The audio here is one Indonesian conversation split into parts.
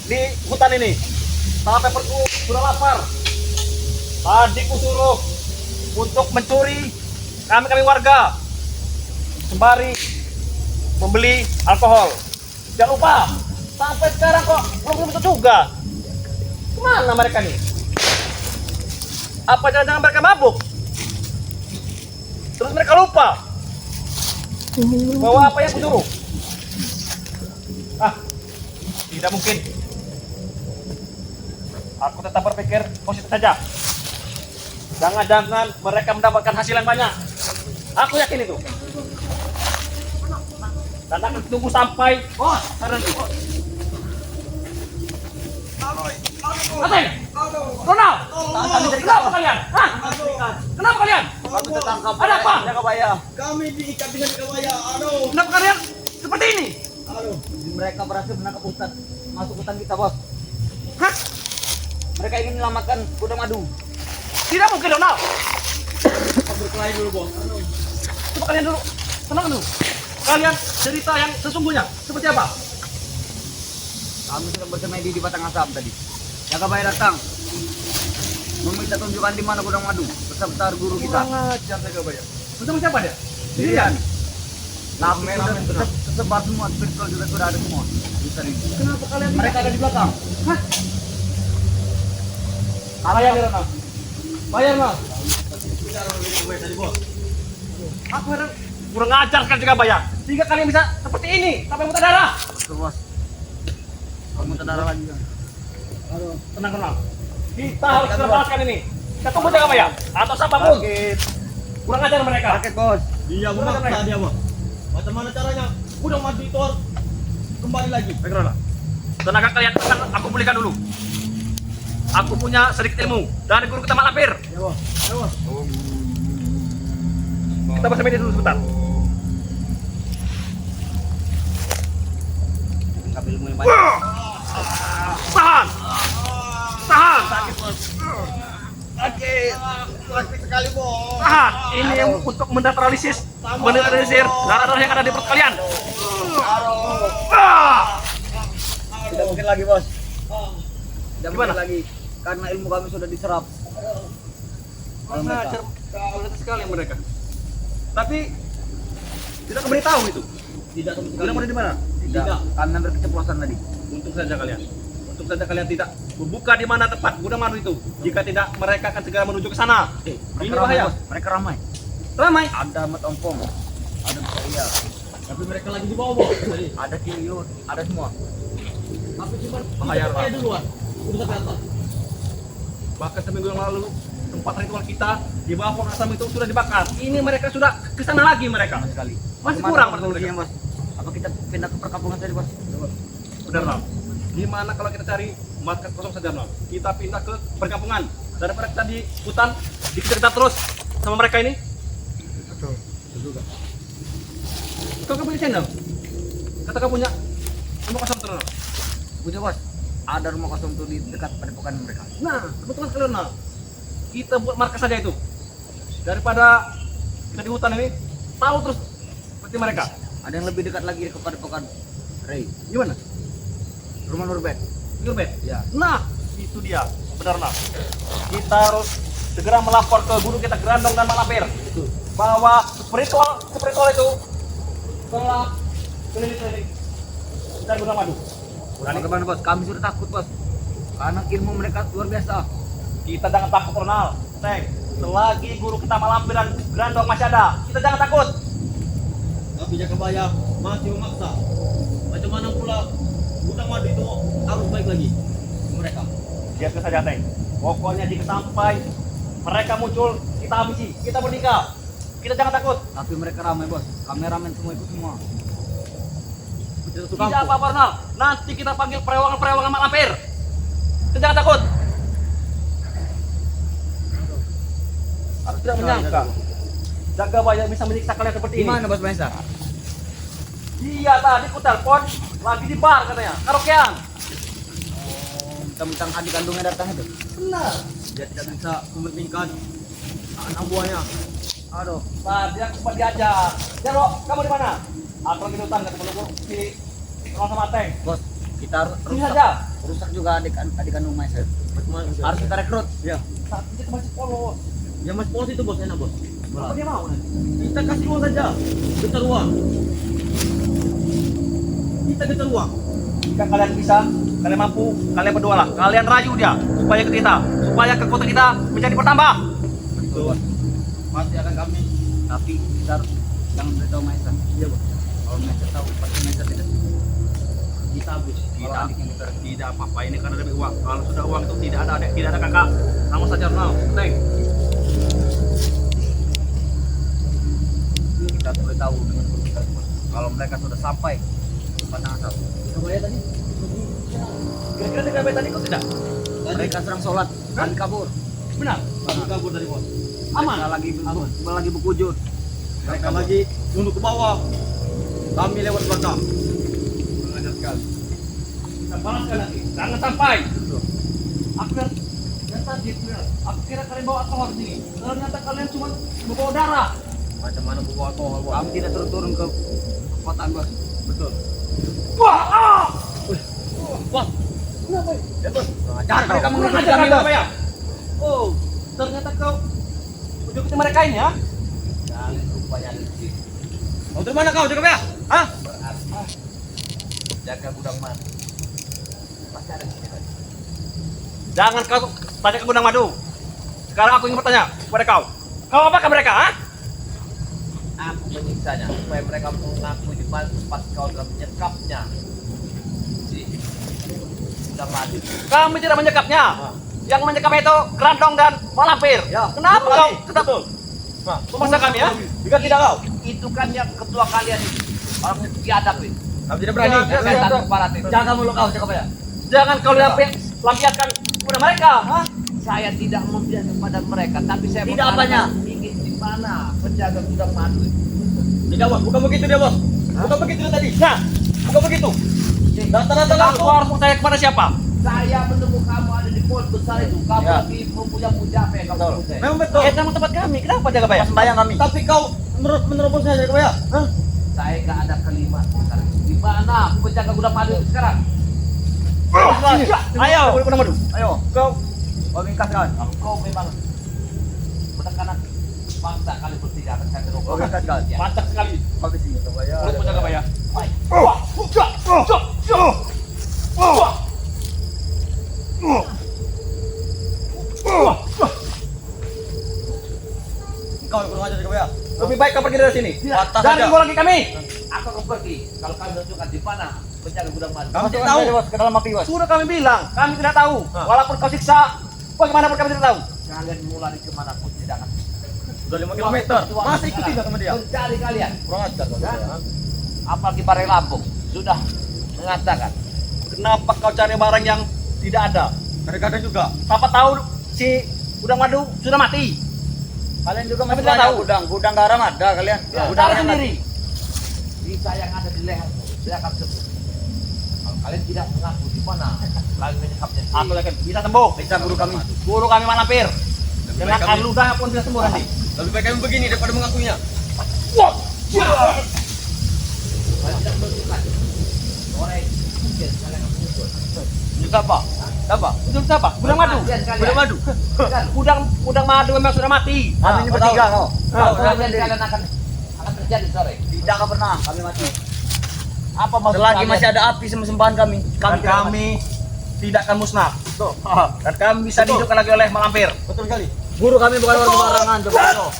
di hutan ini. Sampai perutku sudah lapar. Adikku suruh untuk mencuri kami warga sembari membeli alkohol. Jangan lupa, sampai sekarang kok belum tentu juga. Kemana mereka nih? Apa jangan-jangan mereka mabuk? Terus mereka lupa bahwa apa yang kusuruh? Ah, tidak mungkin. Aku tetap berpikir positif saja. Jangan-jangan mereka mendapatkan hasil yang banyak. Aku yakin itu. Dan akan tunggu sampai nanti. Ateng, Ronald, kenapa kalian? Hah? Kenapa kalian? Kami tertangkap. Ada apa? Jakabaya. Kami diikat dengan Jakabaya. Aduh. Kenapa kalian seperti ini? Aduh. Mereka berhasil menangkap hutan, masuk hutan kita, bos. Hah? Mereka ingin menyelamatkan kuda madu. Tidak mungkin, Ronald. Kita berkelahi dulu, bos. Aduh. Coba kalian dulu, tenang dulu. Kalian cerita yang sesungguhnya seperti apa? Kami sedang bersemedi di batang asap tadi. Jakabaya datang, meminta tunjukkan di mana gudang madu beserta guru kita. Kurang ajar Jakabaya. Bersama siapa dia? Sendirian. Tersebar semua, spiritual juga sudah ada semua. Kenapa kalian Mereka ada di belakang. Hah? Bayar nih, Ronald. Bayar, Mas. Aku heran. Kurang ajar kan Jakabaya. Sehingga kalian bisa seperti ini sampai muntah darah. Betul, bos. Kamu darah lagi. Aduh, tenang, Ronald. Kita harus lepaskan ini. Kita tunggu Jakabaya atau siapapun. Kurang ajar mereka. Sakit, bos. Dia memaksa dia, bos. Macam mana caranya? Udah mati itu kembali lagi. Baik, Ronald. Tenaga kalian akan aku pulihkan dulu. Aku punya sedikit ilmu dari guru kita Mak Lampir. Ya, bos. Ya, bos. Kita bersemedi dulu sebentar. Ambil ilmu yang banyak. Tahan! Tahan! Sakit, bos. Sakit sekali, bos. Tahan! Ini yang untuk meneutralisir darah-darah yang ada di perut kalian. Tidak mungkin lagi, bos. Tidak Gimana? mungkin lagi. Karena ilmu kami sudah diserap. Kurang ajar sekali mereka. Tapi tidak memberitahu itu. Tidak sama sekali. Tidak mana di mana? Tidak. Kami hampir keceplosan tadi. Untung saja kalian. Untung saja kalian tidak membuka di mana tempat gudang madu itu. Jika tidak, mereka akan segera menuju ke sana. Ini Mereka ramai, bahaya. bos. Mereka ramai. Ramai. Ada Mat Ompong, ada Buaya, Tapi mereka lagi di bawah, bos. Tadi. ada Kiliut, ada semua. Tapi cuma Bahaya, kita Pak. duluan. Udah sampai atas. Bahkan seminggu yang lalu tempat ritual kita di bawah pohon asam itu sudah dibakar. Ini mereka sudah ke sana lagi mereka. Sama sekali. Masih Bagaimana kurang solusinya, bos? Apa kita pindah ke perkampungan tadi, bos? Benar, Nol. Gimana kalau kita cari markas kosong saja, Nol? Kita pindah ke perkampungan daripada kita di hutan dikejar terus sama mereka ini. Betul. Juga. Kau punya channel? Kata kau punya rumah kosong terus. Nol. Punya, bos. Ada rumah kosong tuh di dekat padepokan mereka. Nah, kebetulan sekali, Nol. Kita buat markas saja itu. Daripada kita di hutan ini, tahu terus seperti mereka. Ada yang lebih dekat lagi ke padepokan Ray. Gimana? Rumah Nurbet. Nurbet? Ya. Nah, itu dia. Benar, Nol. Kita harus segera melapor ke guru kita Grandong dan Mak Lampir bahwa spiritual itu telah keliling-keliling dan gudang madu. Bagaimana, bos? Kami sudah takut, bos. Karena ilmu mereka luar biasa. Kita jangan takut, Ronald. Teng, selagi guru kita Mak Lampir dan Grandong masih ada, kita jangan takut. Tapi Jakabaya masih memaksa. Macam mana pula gudang madu itu harus baik lagi mereka. Biarkan saja, Teng. Pokoknya jika sampai mereka muncul, kita habisi, kita bernikah. Kita jangan takut. Tapi mereka ramai, bos. Kameramen semua ikut semua. Tidak apa-apa, Ronald. Nanti kita panggil perewangan-perewangan Mak Lampir. Kita jangan takut. Aku tidak menyangka Jakabaya bisa menyiksa kalian seperti ini. Gimana, bos Maesa? Iya, tadi ku telepon lagi di bar katanya, karaokean. Tentang adik kandungnya datang itu. Benar. Dia tidak bisa mementingkan anak buahnya. Aduh, tadi aku sempat diajak. Jaro, kamu di mana? Aku lagi di hutan, ketemu dulu si Ron sama Teng. Bos, Kita harus Ini rusak, saja. rusak juga adik kandung Maiser. Bagaimana? Harus kita rekrut. Ya. Saat kita masih polos. Ya Mas Polos itu bos enak bos. Apa dia mau nanti? Kita kasih uang saja. Getar uang. Kita getar uang. Jika kalian bisa, kalian mampu, kalian berdua lah. Kalian rayu dia supaya ke kita, supaya kekuatan kita menjadi bertambah. Betul. Pasti akan kami. Tapi kita harus jangan beritahu Maiser. Iya bos. Kalau Maiser tahu, pasti Maiser tidak. Kita bos. Kalau adiknya kita Tidak apa-apa, ini karena demi uang. Kalau sudah uang itu tidak ada adik, tidak ada kakak. Sama saja Ronald. Teng. kita boleh tahu dengan kerusakan. Kalau mereka sudah sampai di Batang Asap, Kebaya tadi. Kira-kira TKP tadi kok tidak? mereka sedang sholat, kami kabur. Benar. Kami kabur dari bos. Aman. Mereka lagi berkujur. Mereka lagi nunduk ke bawah. Kami lewat belakang. Mengajar sekali. Kita balaskan nanti. Jangan sampai. Aku kira kalian bawa alkohol di sini. Ternyata kalian cuma membawa darah. Macam mana bawa alkohol bos? Kami tidak turun ke kota bos. Betul. Wah! Ah! Bos. Kenapa? Ya bos. Ajar mereka Kurang mengikuti ajar kami kau, bos. ya? Oh, ternyata kau ikuti mereka ini ya? Kalian rupanya licik. Mau dari mana kau, Jacob ya? Hah? Berarti jaga gudang madu. Pasti ada di sini. Jangan kau tanya ke Gudang Madu. Sekarang aku ingin bertanya kepada kau. Kau apakah mereka, ha? Aku menyiksanya supaya mereka mengaku di mana tempat kau telah menyekapnya. Gudang madu. Kami tidak menyekapnya. Yang menyekapnya itu Grandong dan Malampir. Ya. Kenapa Betul, kau Adi. tetap Betul. memaksa kami, ya? Jika tidak kau, Itu kan yang ketua kalian ini. Orang tiadap ini. kami tidak berani. Ya, Saya tanda kepala tim. Jaga mulut kau, Jacob ya. Jangan kau lampiaskan kepada mereka, ha? Saya tidak membiarkan kepada mereka, tapi saya Tidak apanya? ingin di mana penjaga gudang madu. Tidak bos, bukan begitu dia bos. Bukan begitu dia tadi. Nah, Bukan begitu. Data-data aku aku. harus percaya kepada siapa? Saya menunggu kamu ada di pos besar itu. Kamu Ya. lagi mempunyai apa yang kamu Betul. punya. Memang betul. Kita mau tempat kami. Kenapa jaga bayar? Sembayang kami. Tapi kau menerobosnya, Jacob ya. Hah? Saya nggak ada kelima sekarang. Di mana penjaga gudang madu itu sekarang? Sini. Ayo, Gudang Madu. Ayo, Kau Kau ringkaskan. Kau memang penekanan bangsa kali bertiga akan saya Kau terobos. ringkaskan. mantap sekali. Habis ini, Jacob ya. Urut menjaga bayar. Baik. Kau yang kurang ajar, Jacob ya. Lebih baik kau pergi dari sini. Batas Jangan saja. ganggu lagi kami. Aku akan pergi. Kalau kalian menunjukkan di mana penjaga gudang madu. Kami tidak tahu. Ke dalam api bos. Sudah kami bilang, kami tidak tahu. Hah. Walaupun kau siksa, bagaimanapun kami tidak tahu. Kalian mulai kemanapun tidak akan. Sudah 5 kilometer. Masih ikuti nggak sama dia? Mencari kalian. Kurang ajar, Jacob ya. Apalagi Bareng Lampung sudah mengatakan Kenapa kau cari barang yang tidak ada? Kadang-kadang juga. Papa tahu si Gudang Madu sudah mati. kalian juga Kami masih tidak banyak tahu. gudang garam ada kalian. Ya, Gudang cari yang sendiri. bisa yang ada di lehermu saya akan sebut. Kalau kalian tidak mengaku di mana kalian menyekapnya di Aku yakin bisa sembuh. Bisa guru kami. Guru kami Malampir. Lebih Dengan baik air kami- ludah pun bisa sembuh nanti. Lebih baik kami begini daripada mengakuinya. kalian tidak menunjukkan orang mungkin kalian akan muncul. Itu apa? Apa? Itu siapa? Gudang Madu. Kalian, kalian. Gudang madu. Kan, Gudang Madu memang sudah mati. Kami ini bertiga kau. kalian akan terjadi sore. Tidak akan pernah kami mati. Apa maksud Selagi kalian? masih ada api sembahan kami. Dan tidak mati. kami tidak akan musnah. Betul. Dan kami bisa Betul. dihidupkan lagi oleh Malampir. Betul sekali. Guru kami bukan orang sembarangan, Jacob.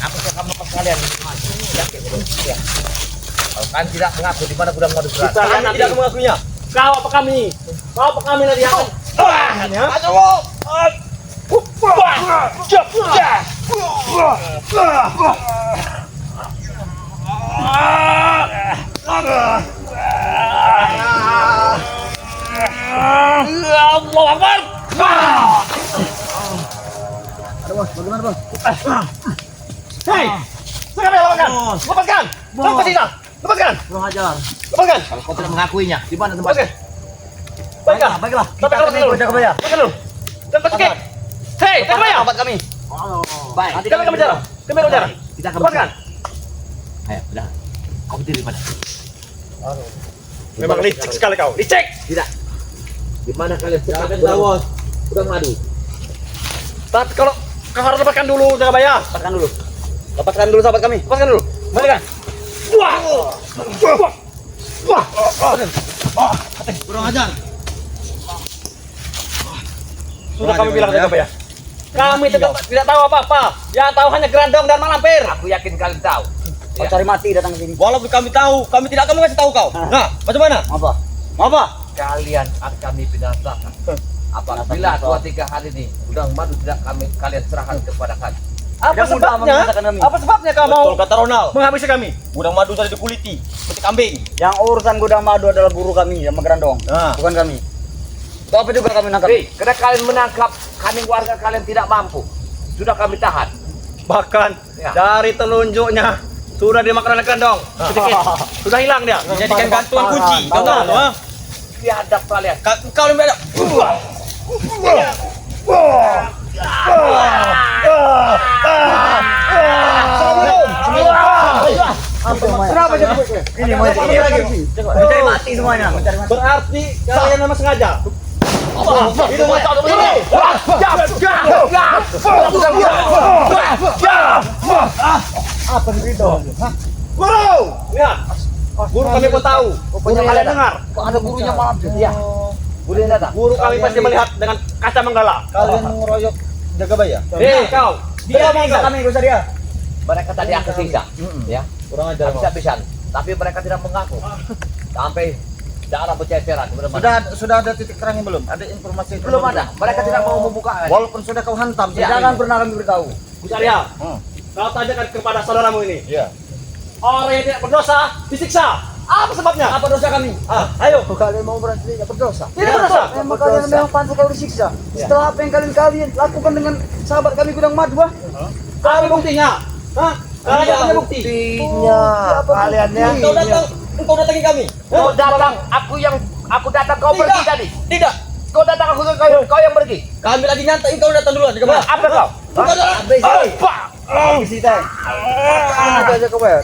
Aku akan melepas kalian. Yakin, ya. Kalau kalian tidak mengaku di mana gudang madu berada. Kalian Kami nanti tidak mengakuinya. kau apa kami? Kau apa kami nanti akan? Ya. Allah Akbar. Ada bos, bagaimana bos? Hei, Lepaskan! Lepaskan Ida! Lepaskan! Kurang ajar. Lepaskan! Kalau kau tidak mengakuinya, di mana tempatnya? Lepaskan! Baiklah! Baiklah. Sampai Kita kalau akan dulu! ikut Jakabaya. Lepaskan dulu! Lepaskan sikit! Hei! Jakabaya! Tempat kami. Baik. Kami akan bicara! Kami akan bicara! Kita akan Lepaskan! Ayo, udah. Kau berdiri pada. Memang licik sekali kau! Licik! Tidak. Di mana kalian Jangan sekarang tahu, bos. udang madu? Tapi kalau kau harus lepaskan dulu Jakabaya! Lepaskan dulu. Lepaskan dulu sahabat kami. Lepaskan dulu! Balikan! Wah! Wah! Wah! Kurang ajar. Sudah kami bilang Jakabaya. Kami tidak tahu apa-apa. Yang tahu hanya Grandong dan Malampir. Aku yakin kalian tahu. Kau cari mati datang ke sini. Walaupun kami tahu, kami tidak akan mengasih tahu kau. Nah, macam mana? Apa? Apa? Kalian akan kami binasakan. Apabila 2-3 hari ini udang madu tidak kalian serahkan kepada kami. Apa Tidak mudah sebabnya? membinasakan kami. Apa sebabnya kau mau Betul kata Ronald. menghabisi kami? Udang madu tadi dikuliti, seperti kambing. Yang urusan gudang madu adalah guru kami yang Magrandong, Nah. bukan kami. Itu apa juga kami nangkap? Karena kalian menangkap kami warga kalian tidak mampu. Sudah kami tahan. Bahkan Ya. dari telunjuknya sudah dimakan oleh Grandong. Sedikit. Sudah hilang dia. Dijadikan gantungan kunci. Kau tahu, ha? Dihadap kalian. Kau lebih ada. Kenapa jadi ini mau ini lagi? Mencari mati semuanya. Mencari mati. Berarti kalian memang sengaja. Itu apa itu? Guru! Ya. Guru kami pun tahu. Pokoknya Guru kalian dengar. Kok ada gurunya malam? Iya. Guru yang datang. Guru kami pasti melihat dengan kaca menggala. Kalian mengeroyok Jakabaya? Hei kau, dia bisa. kami bisa dia. Mereka tadi aku siksa, ya. Kurang ajar. Habis-habisan. Tapi mereka tidak mengaku. Sampai darah berceceran. Sudah ada titik terangnya belum? Ada informasi? Belum ada. Mereka tidak mau membuka. Walaupun sudah kau hantam. Jangan pernah kami beritahu. Busaria, kau tanyakan kepada saudaramu ini. Iya. Orang yang tidak berdosa disiksa. Apa sebabnya? Apa dosa kami? Ayo. Kalian mau berarti tidak berdosa. Tidak berdosa. Memang kalian memang pantas kau disiksa. Setelah apa yang kalian lakukan dengan sahabat kami gudang madu, Kami buktinya. Hah? Kalian punya bukti. kalian ya. Engkau datangi kami. Kau datang, aku datang, kau pergi tadi. Tidak. Kau datang, kau yang pergi. Kami lagi nyantai, engkau datang duluan. Jakabaya. Apa kau? Engkau adalah. Habis itu. Aja kau bayar.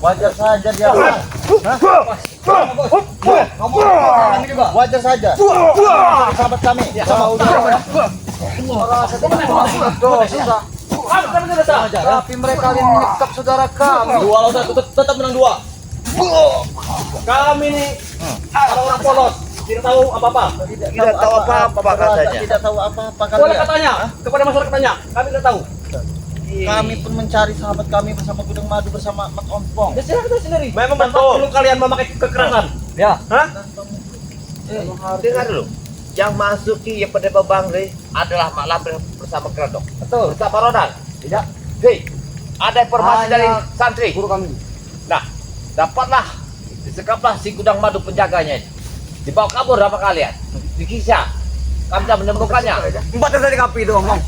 Wajar saja dia. Kami juga. Wajar saja. Sahabat kami. Sama Dosa. Kami tidak dosa. Tapi mereka yang menyekap saudara kami. Dua lawan satu tetap menang dua. Kami ini orang-orang polos. Tidak tahu apa-apa. Tidak tahu apa-apa Pak katanya. Tidak tahu apa-apa Boleh kalian. katanya kepada masyarakat tanya. Kami tidak tahu. Kami pun mencari sahabat kami bersama Gudang Madu bersama Mat Ompong. Ya silahkan sendiri. Memang perlu kalian memakai kekerasan. Ya. Hah? Dengar dulu. Yang masuki yang pada Bangre adalah Mak Lampir bersama Grandong. Betul. Bersama Ronald. Tidak. Hei, ada informasi dari santri. Guru kami. Nah, dapatlah disekaplah si Gudang Madu penjaganya ini. Dibawa kabur sama kalian. Dikisah. Kami sudah menemukannya. 4 hari kapi itu ngomong.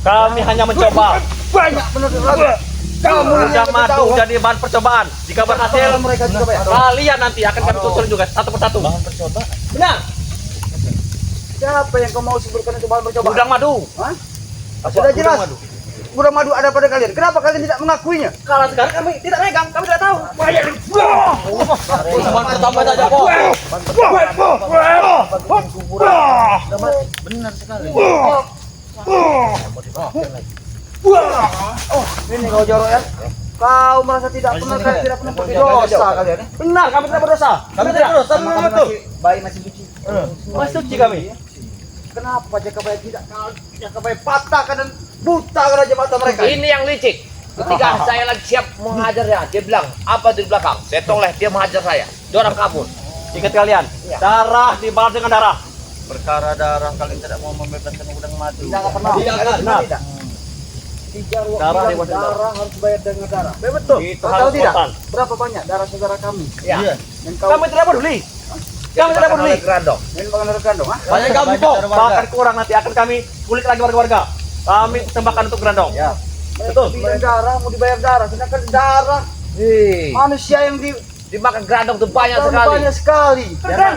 Kami hanya mencoba. Banyak benar. Kamu Gudang Madu jadi bahan percobaan. Jika berhasil, mereka juga bayar. kalian nanti akan kami susun juga satu persatu. Bahan percobaan. Benar. Siapa yang kau mau sebutkan itu bahan percobaan? Gudang Madu. Hah? Apa? Sudah jelas. Gudang Madu. Gudang Madu ada pada kalian. Kenapa kalian tidak mengakuinya? Kalau sekarang kami tidak megang, kami tidak tahu. Bahan pertama saja kok. Benar sekali. Ini kau jorok ya. Kau merasa tidak pernah berdosa kalian ya? Benar, kami tidak berdosa. Kami tidak berdosa, Sama memang kami betul. bayi masih suci. Masih suci kami. Kenapa Jakabaya tidak Jakabaya patahkan dan buta aja mata mereka? Ini yang licik. Ketika saya lagi siap menghajarnya, dia bilang, apa di belakang? Saya toleh, dia menghajar saya. Dia orang kabur. Ingat kalian, darah dibalas dengan darah. Perkara darah kalian tidak mau membebaskan Gudang Madu. Tidak pernah. Tidak, Kalian benar. tidak. Darah Bilang dibalas dengan darah harus bayar dengan darah. Betul. Itu Kau tahu harus tidak? total. Berapa banyak darah saudara kami? Ya. Iya. Dan kau Kami tidak peduli. Kami tidak peduli. Grandong. main makan dari kandung, ha? Banyak kami Kok kok. bahkan kurang nanti akan kami kulik lagi warga-warga. Kami persembahkan untuk Grandong. Ya. Betul. Bilang darah, mau dibayar darah, sedangkan darah Hei, manusia yang dimakan gerandong tuh banyak sekali. banyak sekali. Kan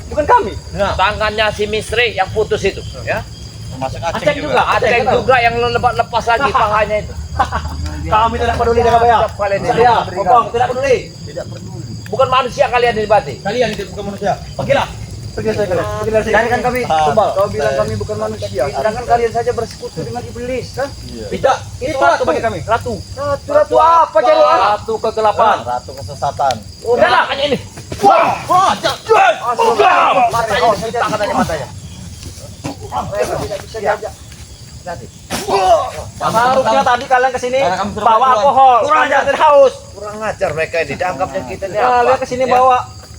bukan kami. Tangannya si misteri yang putus itu, ya. Termasuk Aceng juga. Aceng juga yang lepas lagi pahanya itu. Kami tidak peduli dengan Jagabaya. Siap kalian ini. Saya, Bopong, tidak peduli. Bukan manusia kalian ini berarti. Kalian itu bukan manusia. Pergilah. Pergi saya kalian. Pergi dari sini. Jangan kan kami Tumbal. kau bilang kami bukan manusia. Sedangkan kalian saja bersekutu dengan iblis, kan? Tidak, itu ratu bagi kami. Ratu. Ratu apa jadi? Ratu kegelapan. Ratu kesesatan. Udahlah, hanya ini. Matanya Kita katanya matanya. tidak bisa diajak. Harusnya tadi kalian kesini Karena kamu suruh bawa keluar. alkohol. Kurang ajar haus. Kurang ajar mereka ini. Dianggapnya kita ini Kalian apa? kesini Ya. bawa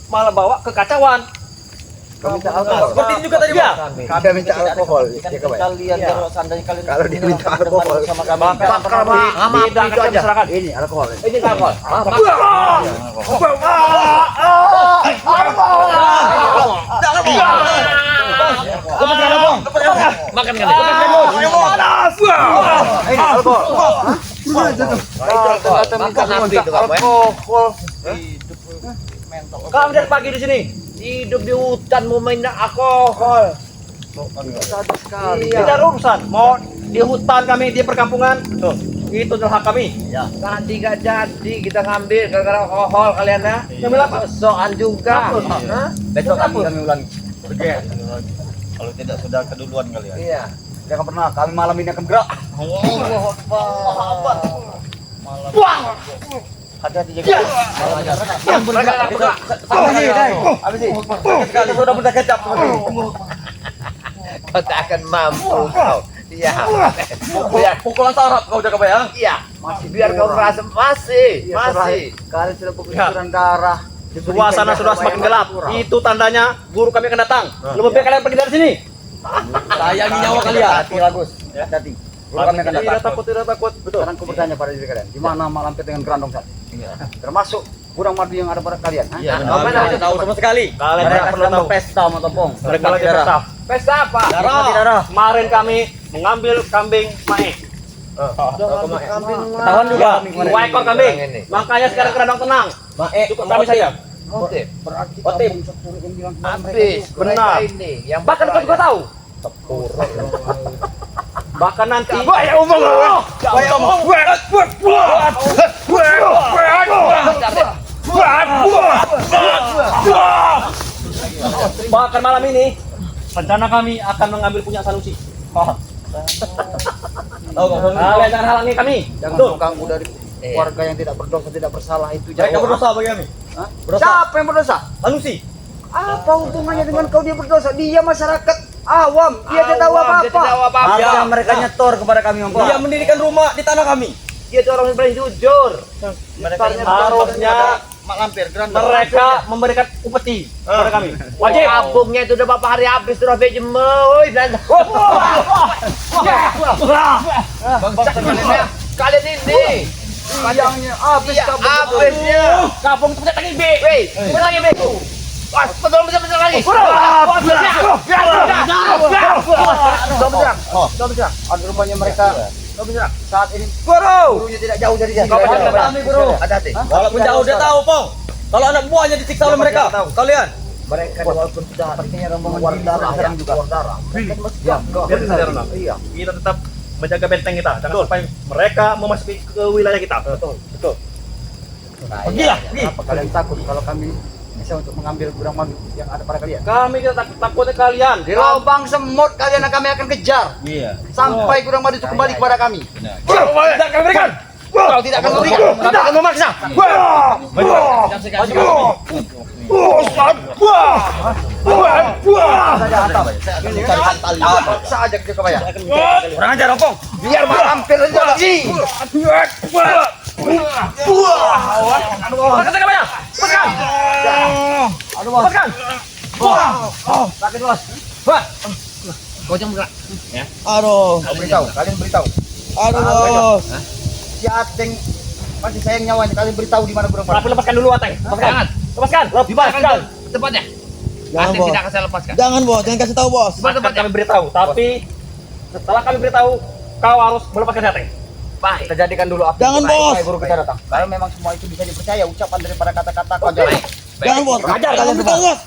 malah bawa kekacauan. Kami minta Nah, alkohol. seperti itu juga tadi ya. Kami minta alkohol. Kalian Iya. kalau seandainya kalian Kalau dia minta alkohol sama kami. Bakar sama Tidak itu akan aja. diserahkan. Ini alkohol. Ini alkohol. Makan kan? Ini alkohol. Makan api itu kamu ya. Alkohol. Kami dari pagi di sini. Hidup di hutan mau main alkohol. Sadar sekali. Iya. Tidak ada urusan. Mau di hutan kami, di perkampungan. Tuh, itu adalah hak kami. Tadi gak jadi kita ngambil gara-gara alkohol kalian ya. Ngambil apa? Soan juga. Apa? Hah? Besok kami ulangi. Kalau tidak sudah keduluan kalian. Iya. Jangan pernah kami malam ini akan bergerak. Hati-hati jaga. Habis ini. Sekali sudah benda kecap. Kau tak akan mampu kau. Iya. Biar Pukulan sarap kau jaga bayang. iya. Biar kau merasa masih. Kalian sudah berkucuran darah. Suasana sudah semakin gelap. Itu tandanya guru kami akan datang. Lebih baik kalian pergi dari sini. Sayangi nyawa kalian. Hati bagus. Hati. Guru kami akan Tidak datang. takut, tidak takut. Betul. Sekarang aku bertanya pada diri kalian, di mana mak lampir dengan gerandong saat? Termasuk gudang madu yang ada pada kalian? ha? Iya, Apa benar. namanya? Tidak tahu sama sekali. Kalian Mereka tidak perlu sedang tahu. berpesta, Motopong. Mereka lagi pesta. Pesta apa? Darah. Kemarin kami mengambil kambing mae. Ketahuan juga Ya, kami kemarin. 2 ekor kambing. Orang ini. Makanya sekarang kerandang tenang. Cukup kami saja. Motif. Berarti Otip. kamu sepuluh yang bilang ke mereka Habis. juga. Benar. Mereka ini yang Bahkan kau juga tahu. Bahkan nanti. Bahkan malam ini rencana kami akan mengambil punya Sanusi. Kalian jangan halangi kami. Jangan Betul. mengganggu dari warga yang tidak berdosa, tidak bersalah itu jauh. Mereka berdosa bagi kami. Hah? Siapa yang berdosa? Sanusi. Apa hubungannya dengan kau dia berdosa? Dia masyarakat awam, dia tidak tahu Awam, dia tidak tahu apa-apa. apa-apa. Harusnya mereka nyetor kepada kami, Om. Dia mendirikan rumah di tanah kami. Dia itu orang yang paling jujur. Harusnya Mak Lampir gerandong. mereka memberikan upeti kepada kami. Wajib. Kampungnya itu udah berapa hari habis tuh Rafi Jemoy dan kalian ini Sayangnya habis iya, kamu. habisnya Kampung itu lagi B. weh betul lagi be betul lagi Ada rupanya mereka saat ini Guru. gurunya tidak jauh dari sini. Kau pasti Ada kami, Guru. hati-hati Walaupun jauh dia tahu, Pong. Kalau anak buahnya disiksa oleh mereka, kalian. mereka walaupun sudah Sepertinya rombongan keluar jin darah serang ya juga. keluar darah mereka masih jaga Biar kita renang. Iya. Kita tetap menjaga benteng kita. Jangan sampai mereka memasuki ke wilayah kita. Betul. Betul. iya Apa kalian takut kalau kami bisa untuk mengambil gudang madu yang ada pada kalian? Kami tidak takutnya kalian. Di lubang semut kalian kami akan kejar Iya. sampai gudang madu itu kembali kepada kami. Tidak akan berikan. Kau tidak akan memberikan. Tidak akan memaksa. Saja ke kebaya. Kurang ajar, Opong. Biar mampir aja lagi. Lepaskan tangan, lepaskan. Aduh bos. Lepaskan. Sakit bos. kau jangan bergerak Aduh. Kau beritahu. Kalian beritahu. Aduh, bos. Si Ateng masih sayang nyawanya. Kalian beritahu di mana gudang Tapi madu. lepaskan dulu, Ateng. Lepaskan. Jangan. Lepaskan. Lepaskan. tempatnya Jangan, nanti Bos. tidak akan saya lepaskan Jangan, Bos. Jangan kasih tahu, Bos. Akan kami beritahu. Tapi setelah kami beritahu, kau harus melepaskan Ateng. Baik. Kita jadikan dulu api. Jangan, Baik, Bos. baik, guru kita datang. Kalau memang semua itu bisa dipercaya, ucapan daripada kata-kata kau jangan. Baik. Jangan bos. Ajar Jangan kalian minta semua. bos.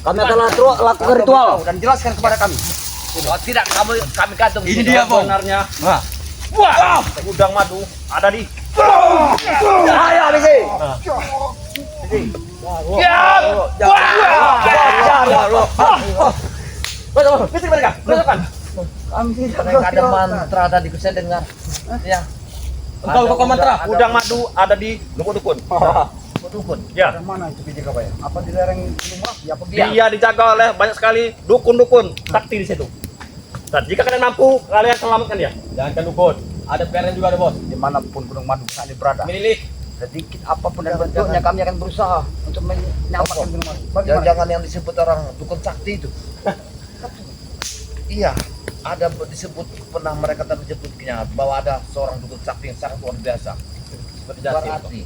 Kami akan lakukan ritual dan jelaskan kepada kami. Oh, tidak, kami gantung. Ini dia, Bos. Sebenarnya Nah. wah, gudang madu ada di Ayo, Bisi. Bisik mereka, masukkan. Kami tidak Mereka ada mantra tadi saya dengar. Ya. Engkau pokok mantra, gudang madu ada di dukun-dukun. Dukun. Ya, mana itu Biji Kabaya? Apa di lereng gunung Merapi? Apa dia dijaga oleh banyak sekali dukun-dukun sakti di situ. Dan jika kalian mampu, kalian selamatkan dia. Jangan kan dukun. Ada PR juga ada bos. dimanapun gunung madu saat ini berada? Milik. Sedikit apapun dan bentuknya kami akan berusaha untuk menyelamatkan gunung madu. Bagaimana? Jangan-jangan yang disebut orang dukun sakti itu. Iya, ada disebut pernah mereka tadi menyebutnya bahwa ada seorang dukun sakti yang sangat luar biasa. Seperti jati. Berarti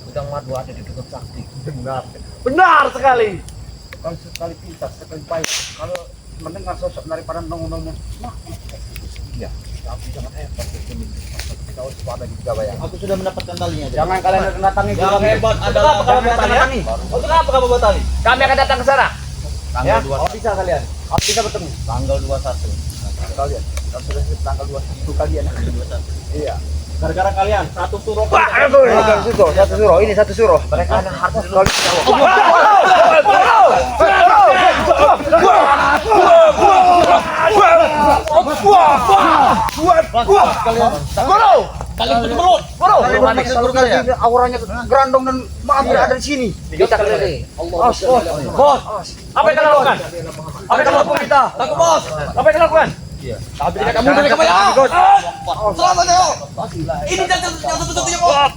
gudang madu ada di dukun sakti. Benar. Benar sekali. Kalau sekali pintas, sekali baik. Kalau mendengar sosok daripada nongol-nongol, iya, tapi sangat hebat ini. Kita harus waspada di Kabaya. Aku sudah mendapatkan talinya. Jangan kalian datangi Yang kami. hebat Untuk adalah apa kamu buat tali? datangi. Untuk apa kamu buat tali? Kami akan datang ke sana. Ya, Oh bisa kalian. Kami bisa bertemu. tanggal 21. Kalian. Kalau sudah tanggal 21 kalian. Iya. gara-gara kalian satu suruh. Satu suruh. Ini satu suruh. Mereka ada harta dulu. Kalian auranya gerandong dan maaf ada di sini. Kita keliling. Bos, apa yang kalian lakukan? Apa yang kalian lakukan kita? Takut bos. Apa yang kalian lakukan? Kamu dari Kabaya. Selamat ya. Ini jangan satu-satunya bos.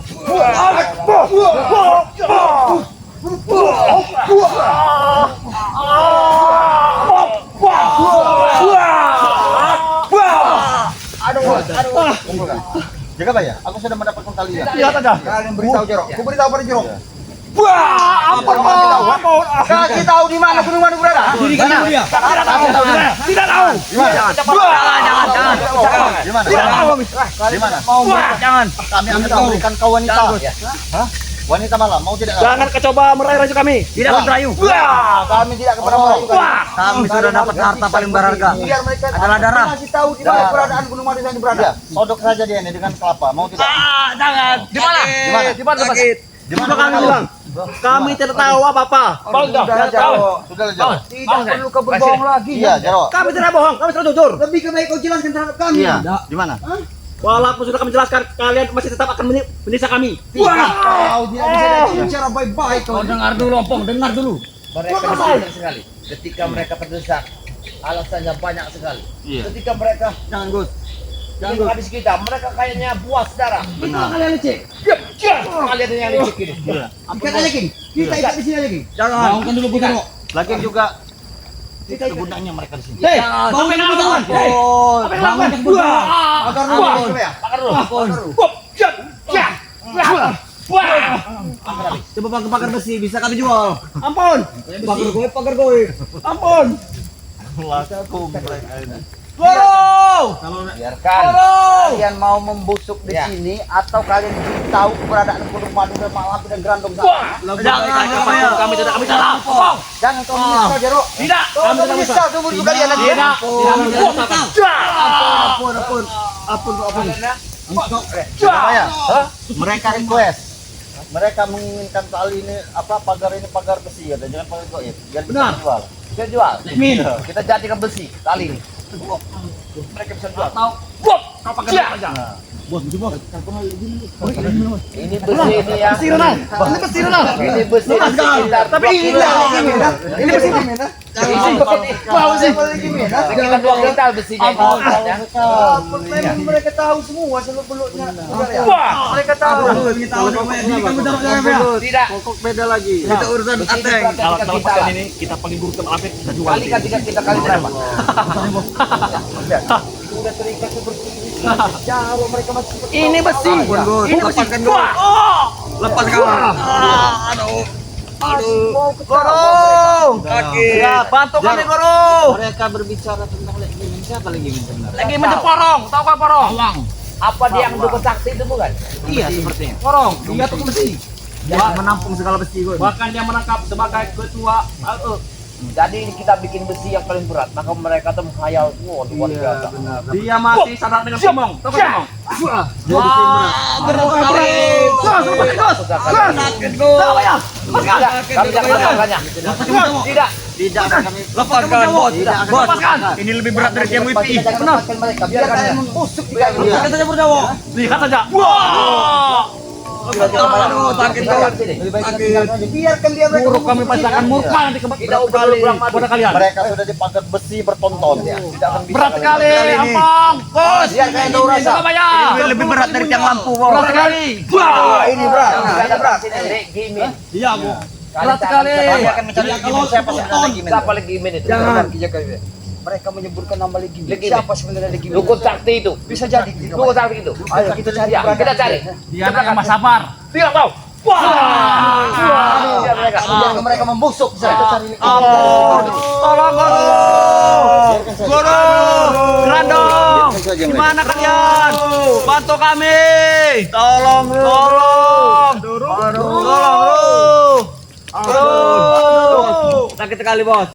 Jaga Pak ya, aku sudah mendapatkan kalian. Lihat aja. Kalian beritahu Jerok. Aku beritahu pada Jerok. Wah, apa mau? Kasih tahu di mana gunung madu berada. Diri kamu dia. Tidak tahu. Di mana? Jangan. Di mana? Di mana? Mau jangan. Kami akan memberikan kau wanita. Hah? Wanita malam mau tidak? Jangan kecoba merayu rayu kami. Tidak merayu. Wah, Kami tidak kepada merayu. Kami sudah dapat harta paling berharga. Biar mereka adalah darah. Kasih tahu di mana keberadaan gunung madu yang berada. Sodok saja dia ini dengan kelapa. Mau tidak? jangan. Di mana? Di mana? Di mana? Sakit. Di mana Kami bilang, kami tidak tahu apa-apa. Sudah Jaro. Sudah Jaro. Tidak perlu kau berbohong lagi. Iya, Jaro. Kami tidak bohong, kami selalu jujur. Lebih baik kau jelaskan terhadap kami. Iya. Di mana? Walaupun sudah kami jelaskan, kalian masih tetap akan menyiksa kami. Kau tidak bisa bicara baik-baik. Kau Dengar dulu, Opong, dengar dulu. Mereka berdesak sekali. Ketika mereka berdesak, alasannya banyak sekali. Ketika mereka Jangan Gus. ingin habis kita, mereka kayaknya buas darah. Betul kalian licik. Kalian yang licik ini. Kita yakin. Kita ikut di sini lagi. Jangan. Bangunkan dulu Bukan. Lagi juga Kita ikut. gunanya mereka di sini. Hei, bangunkan dulu jangan. Bangunkan dulu. Agar dulu. Bakar dulu. Coba pakai pagar besi bisa kami jual. Ampun, Pagar gue. ampun. Biarkan. Kalian mau membusuk di Ya. sini atau kalian ingin tahu keberadaan gunung madu dan malam dan gerandong sana? Jangan, kami tidak kami salah. Jangan kau menyesal, Jero. Tidak, Kau menyesal seumur hidup kalian nanti. Tidak. Ya. Mereka request. Mereka menginginkan tali ini pagar ini pagar besi ya, dan jangan pagar goib. Biar bisa Benar. dijual. Kita jual. Min. Kita jadikan besi tali ini. Mereka bisa jual. Bos, bos. Ini besi ini ya. Ini besi renang. Ini besi sekitar. Tapi ini ini besi Mina. Sekitar 2 kintal besinya. Ya. Memang mereka tahu semua seluk-beluknya. Mereka tahu. Tidak. Pokok beda lagi. Kita urusan Besi ini ateng. Kalau kita dapatkan ini, kita panggil guru ke Alfred, kita jual. kali kita kali berapa? Sudah terikat seperti ini. Jauh mereka masih seperti Ini besi. Ini besi. Lepaskan. Guru. Kaki. Ya, bantu kami guru. Mereka berbicara tentang ini. Siapa lagi benar? Lagi macam porong, tahu kan porong? Apa dia yang dukun sakti itu bukan? Iya sepertinya. Porong, dia tuh besi. Dia menampung segala besi gue. Bahkan dia menangkap sebagai ketua. Jadi kita bikin besi yang paling berat, maka mereka tuh menghayal, wah luar biasa. Benar. Dia masih sadar dengan simong, tahu kan simong? Jadi Kami tidak melakukannya. Tidak. tidak kami Lepaskan bos. tidak akan Lepaskan. lepaskan. Ini lebih berat dari yang Pasti WP. kita Benar. lepaskan mereka. Biarkan mereka busuk di kami. Iya. Saja berdua. Lihat saja. Wah. Biarkan dia mereka. Buruk kami pasti akan murka nanti Kita ubah lubang madu. kepada kalian. Mereka sudah dipakai besi bertonton ya. Tidak akan bisa. Berat sekali, Ampang. Bos. Biarkan itu rasa. Surabaya. Lebih berat dari tiang lampu, Bos. Berat sekali. Ini berat. Kita berat. Gimin. Iya, Bu. Berat sekali. Kami akan mencari Kalau siapa sebenarnya Gimin. Siapa lagi Gimin itu? Jangan. Mereka menyebutkan nama Gimin. Gimin. Siapa sebenarnya Gimin? Dukun sakti itu. Bisa jadi. Dukun sakti itu. Ayo kita cari. Ya, kita cari. Dia anak yang Mas Sapar. Tidak tahu. Wah. Biar mereka. Biar mereka membusuk. Kita cari. Tolong guru. Guru. Grandong. Gimana kalian? Bantu kami. Tolong. Tolong. Tolong. Sakit sekali, Bos.